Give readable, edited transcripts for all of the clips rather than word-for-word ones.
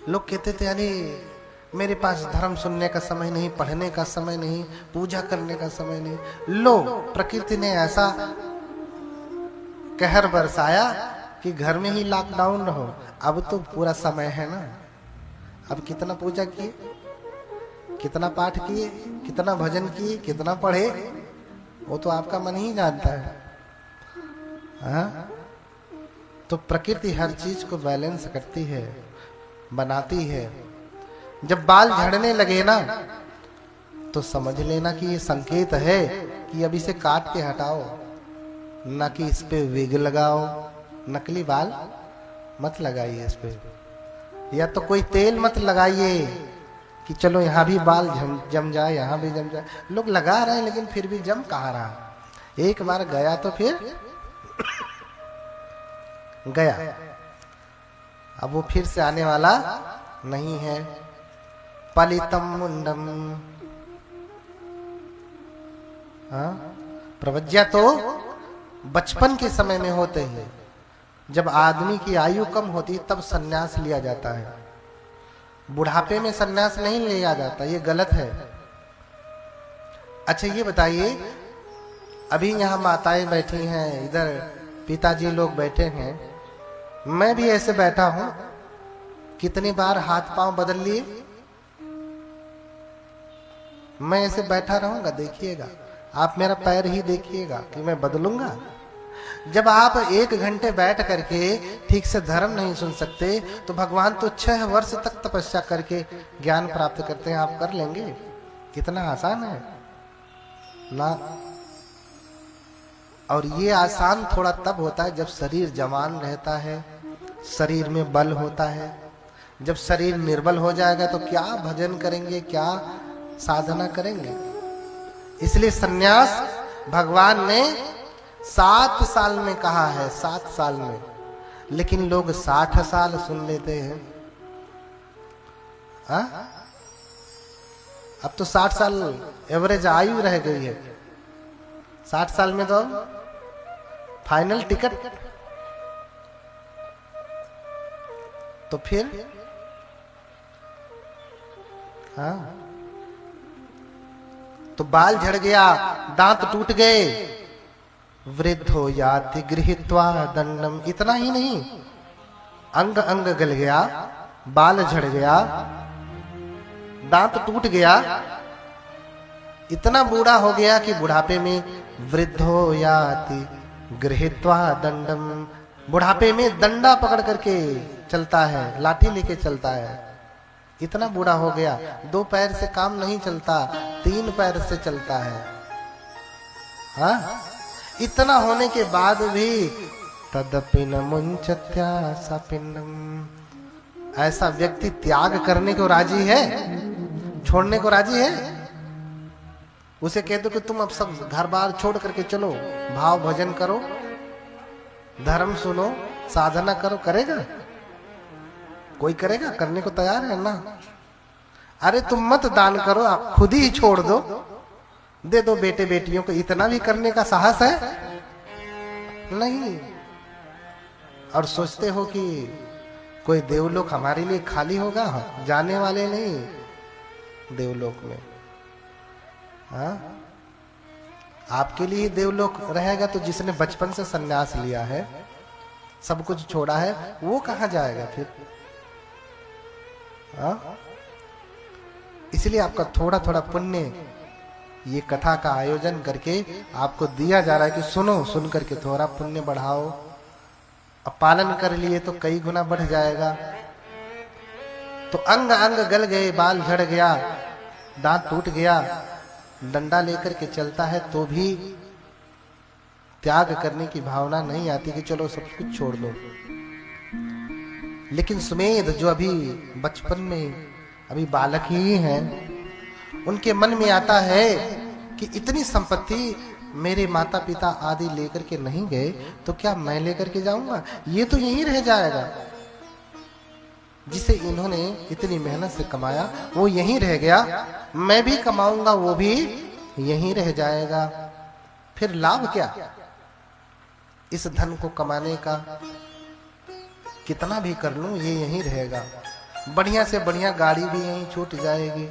लोग कहते थे अरे मेरे पास धर्म सुनने का समय नहीं, पढ़ने का समय नहीं, पूजा करने का समय नहीं। लो प्रकृति ने ऐसा कहर बरसाया कि घर में ही लॉकडाउन हो। अब तो पूरा समय है ना। अब कितना पूजा किए, कितना पाठ किए, कितना भजन किए, कितना पढ़े, वो तो आपका मन ही जानता है। हाँ? तो प्रकृति हर चीज को बैलेंस करती है, बनाती है। जब बाल झड़ने लगे ना तो समझ लेना कि ये संकेत है कि अब इसे काट के हटाओ, ना कि इस पे विग लगाओ। नकली बाल मत लगाइए इस पे, या तो कोई तेल मत लगाइए कि चलो यहाँ भी बाल जम जाए, यहाँ भी जम जाए। लोग लगा रहे हैं लेकिन फिर भी जम कहाँ रहा। एक बार गया तो फिर गया, अब वो फिर से आने वाला नहीं है। पलितम मुंडम, हाँ, प्रवज्या तो बचपन के समय में होते हैं। जब आदमी की आयु कम होती तब सन्यास लिया जाता है। बुढ़ापे में सन्यास नहीं लिया जाता, ये गलत है। अच्छा ये बताइए, अभी यहाँ माताएं बैठी हैं, इधर पिताजी लोग बैठे हैं, मैं भी ऐसे बैठा हूं, कितनी बार हाथ पांव बदल लिए। मैं ऐसे बैठा रहूंगा, देखिएगा आप मेरा पैर ही देखिएगा कि मैं बदलूंगा। जब आप 1 घंटे बैठ करके ठीक से धर्म नहीं सुन सकते तो भगवान तो 6 वर्ष तक तपस्या करके ज्ञान प्राप्त करते हैं। आप कर लेंगे? कितना आसान है ना। और ये आसान थोड़ा तब होता है जब शरीर जवान रहता है, शरीर में बल होता है। जब शरीर निर्बल हो जाएगा तो क्या भजन करेंगे, क्या साधना करेंगे। इसलिए सन्यास भगवान ने 7 साल में कहा है, 7 साल में। लेकिन लोग 60 साल सुन लेते हैं। हा? अब तो 60 साल एवरेज आयु रह गई है। 60 साल में तो फाइनल टिकट। तो फिर हाँ, तो बाल झड़ गया, दांत टूट गए, वृद्धो याति गृहीत्वा दंडम। इतना ही नहीं, अंग अंग गल गया, बाल झड़ गया, दांत टूट गया, इतना बूढ़ा हो गया कि बुढ़ापे में वृद्धो याति गृहीत्वा दंडम। बुढ़ापे में डंडा पकड़ करके चलता है, लाठी लेके चलता है। इतना बूढ़ा हो गया, 2 पैर से काम नहीं चलता, 3 पैर से चलता है। हाँ? इतना होने के बाद भी तदपि न मुंचत्या सा पिंडम। ऐसा व्यक्ति त्याग करने को राजी है, छोड़ने को राजी है। उसे कह दो कि तुम अब सब घर बार छोड़ करके चलो, भाव भजन करो, धर्म सुनो, साधना करो, करेगा? कोई करेगा? करने को तैयार है ना। अरे तुम मत दान करो, आप खुद ही छोड़ दो, दे दो बेटे बेटियों को। इतना भी करने का साहस है नहीं। और सोचते हो कि कोई देवलोक हमारे लिए खाली होगा? जाने वाले नहीं देवलोक में। हाँ? आपके लिए देवलोक रहेगा तो जिसने बचपन से सन्यास लिया है, सब कुछ छोड़ा है, वो कहां जाएगा फिर? हाँ? इसलिए आपका थोड़ा थोड़ा पुण्य ये कथा का आयोजन करके आपको दिया जा रहा है कि सुनो, सुन करके थोड़ा पुण्य बढ़ाओ। अब पालन कर लिए तो कई गुना बढ़ जाएगा। तो अंग अंग गल गए, बाल झड़ गया, दांत टूट गया, डंडा लेकर के चलता है तो भी त्याग करने की भावना नहीं आती कि चलो सब कुछ छोड़ दो। लेकिन सुमेध जो अभी बचपन में अभी बालक ही हैं, उनके मन में आता है कि इतनी संपत्ति मेरे माता पिता आदि लेकर के नहीं गए तो क्या मैं लेकर के जाऊंगा? ये तो यहीं रह जाएगा। जिसे इन्होंने इतनी मेहनत से कमाया वो यहीं रह गया, मैं भी कमाऊंगा वो भी यहीं रह जाएगा। फिर लाभ क्या इस धन को कमाने का? कितना भी कर लूं ये यहीं रहेगा। बढ़िया से बढ़िया गाड़ी भी यहीं छूट जाएगी,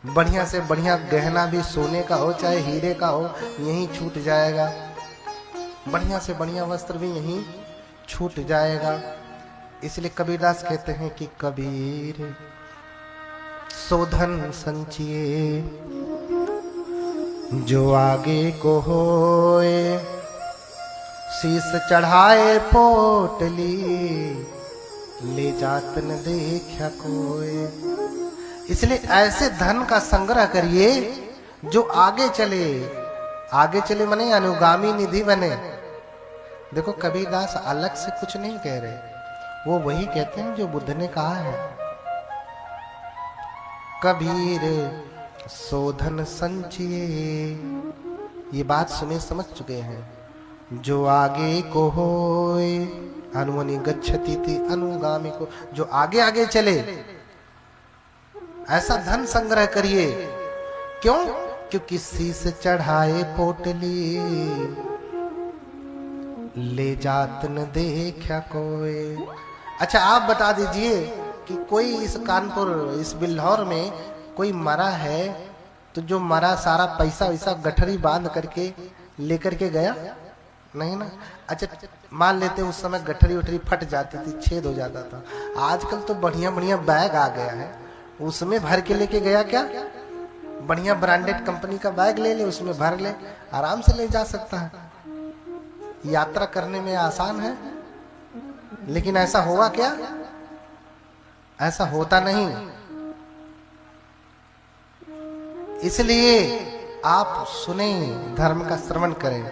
बढ़िया से बढ़िया गहना भी सोने का हो चाहे हीरे का हो यहीं छूट जाएगा, बढ़िया से बढ़िया वस्त्र भी यहीं छूट जाएगा। इसलिए कबीरदास कहते हैं कि कबीर सोधन संचिए जो आगे को होए, शीस चढ़ाए पोटली ले जात न देखा कोई। इसलिए ऐसे धन का संग्रह करिए जो आगे चले, आगे चले माने अनुगामी निधि बने। देखो कबीरदास अलग से कुछ नहीं कह रहे, वो वही कहते हैं जो बुद्ध ने कहा है। कबीर सोधन संचिए, ये बात सुने समझ चुके हैं। जो आगे को होए, अनुमनि गच्छति थी अनुगामी को, जो आगे आगे चले ऐसा धन संग्रह करिए। क्यों? क्योंकि शीस चढ़ाए पोटली ले जात न देखा कोई। अच्छा आप बता दीजिए कि कोई इस कानपुर इस बिल्हौर में कोई मरा है तो जो मरा सारा पैसा वैसा गठरी बांध करके लेकर के गया? नहीं ना। अच्छा मान लेते उस समय गठरी उठरी फट जाती थी, छेद हो जाता था। आजकल तो बढ़िया बढ़िया बैग आ गया है, उसमें भर के लेके गया क्या? बढ़िया ब्रांडेड कंपनी का बैग ले ले, उसमें भर ले, आराम से ले जा सकता है। यात्रा करने में आसान है। लेकिन ऐसा होगा क्या? ऐसा होता नहीं। इसलिए आप सुने, धर्म का श्रवण करें।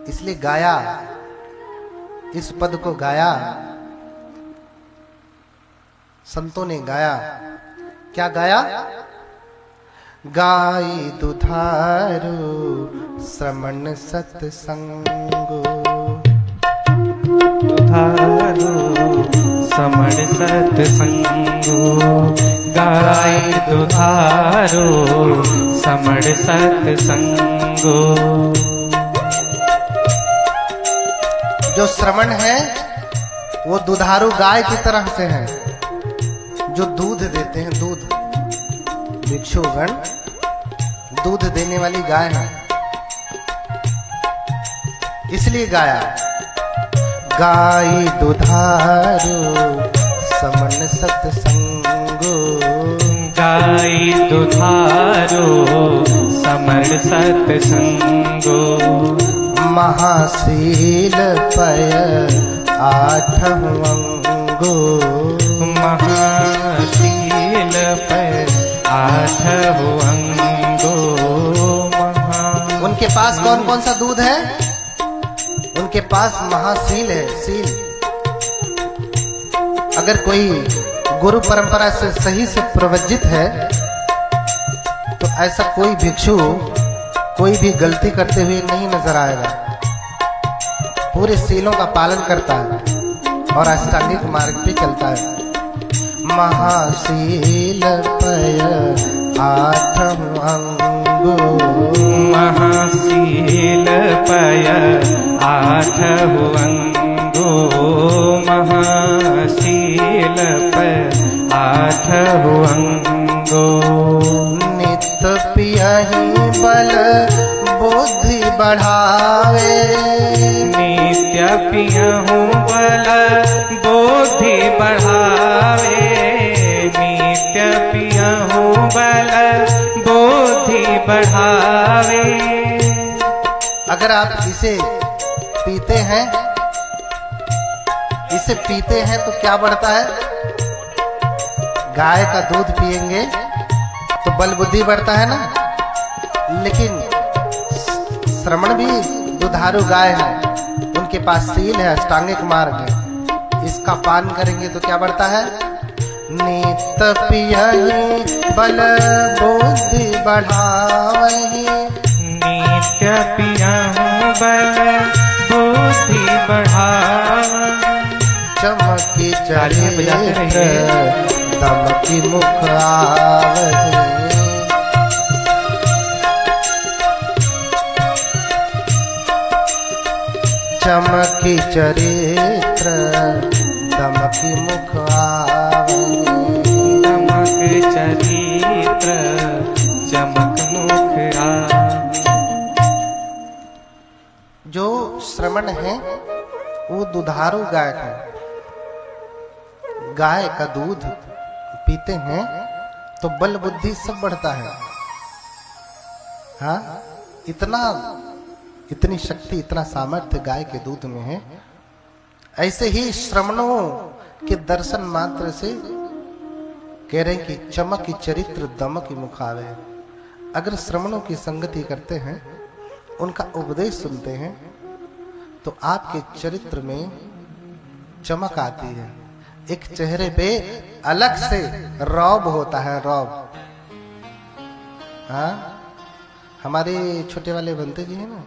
इसलिए गाया, इस पद को गाया, संतों ने गाया। क्या गाया? गाई दुधारू श्रमण सत्संगो, दुधारू श्रमण सत्संगो, गाई दुधारू श्रमण सत्संगो। जो श्रवण है वो दुधारू गाय की तरह से है, जो दूध देते हैं। दूध, भिक्षुगण दूध देने वाली गाय है, इसलिए गाया। गाय दुधारू समन सत्संगो, गाय दुधारू समर सत्संगो। महाशील पय आठं अंगो, महाशील पय आठं अंगो। उनके पास कौन कौन सा दूध है? उनके पास महाशील है, सील। अगर कोई गुरु परंपरा से सही से प्रवज्जित है तो ऐसा कोई भिक्षु कोई भी गलती करते हुए नहीं नजर आएगा। पूरे सीलों का पालन करता है और अष्टांगिक मार्ग पे चलता है। महाशील पय आठं अंगो, महाशील पय आठं अंगो, महाशील पय आठं अंगो। नित्य पियहि बल बुद्धि बढ़ावे, नित्य पियहु बल बुद्धि बढ़ावे, नित्य पियहु बल बुद्धि बढ़ावे। अगर आप इसे पीते हैं, इसे पीते हैं तो क्या बढ़ता है? गाय का दूध पिएंगे तो बल बुद्धि बढ़ता है ना। लेकिन श्रमण भी दुधारू गाय है, उनके पास सील है, अष्टांगिक मार्ग है। इसका पान करेंगे तो क्या बढ़ता है? नित्य पियहि बल बुद्धि बढ़ावहि, नित्य पियहु बल बुद्धि बढ़ावहि। चमकी चरित्र दमकी मुख आवहि, चमकी चरित्र दमकी मुख आवे। दमक चरित्र चमक मुख आवे। जो श्रमण है वो दुधारू गाय है। गाय का दूध पीते हैं तो बल बुद्धि सब बढ़ता है। हाँ, इतनी शक्ति, इतना सामर्थ्य गाय के दूध में है। ऐसे ही श्रमणों के दर्शन मात्र से कह रहे हैं कि चमक की चरित्र दमक की मुखावे। अगर श्रमणों की संगति करते हैं, उनका उपदेश सुनते हैं, तो आपके चरित्र में चमक आती है। एक चेहरे पे अलग से रौब होता है, रौब। हाँ, हमारे छोटे वाले भंते जी हैं ना,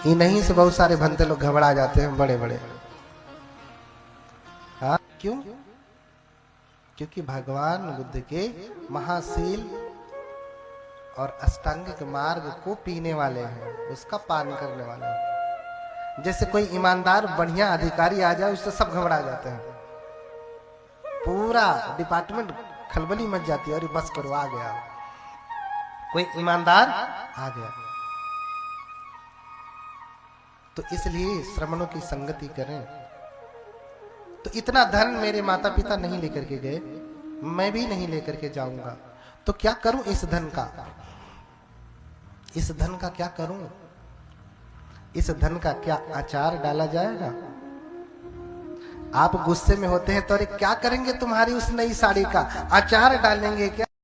इन्हीं से बहुत सारे भंते लोग घबरा जाते हैं, बड़े बड़े। हाँ, क्यों? क्योंकि भगवान बुद्ध के महाशील और अष्टांगिक मार्ग को पीने वाले हैं, उसका पान करने वाले हैं। जैसे कोई ईमानदार बढ़िया अधिकारी आ जाए, उससे सब घबरा जाते हैं, पूरा डिपार्टमेंट खलबली मच जाती है। अरे बस करो, आ गया कोई ईमानदार, आ गया। तो इसलिए श्रमणों की संगति करें। तो इतना धन मेरे माता पिता नहीं लेकर के गए, मैं भी नहीं लेकर के जाऊंगा, तो क्या करूं इस धन का? इस धन का क्या करूं? इस धन का क्या अचार डाला जाएगा? आप गुस्से में होते हैं तो अरे क्या करेंगे तुम्हारी उस नई साड़ी का? अचार डालेंगे क्या?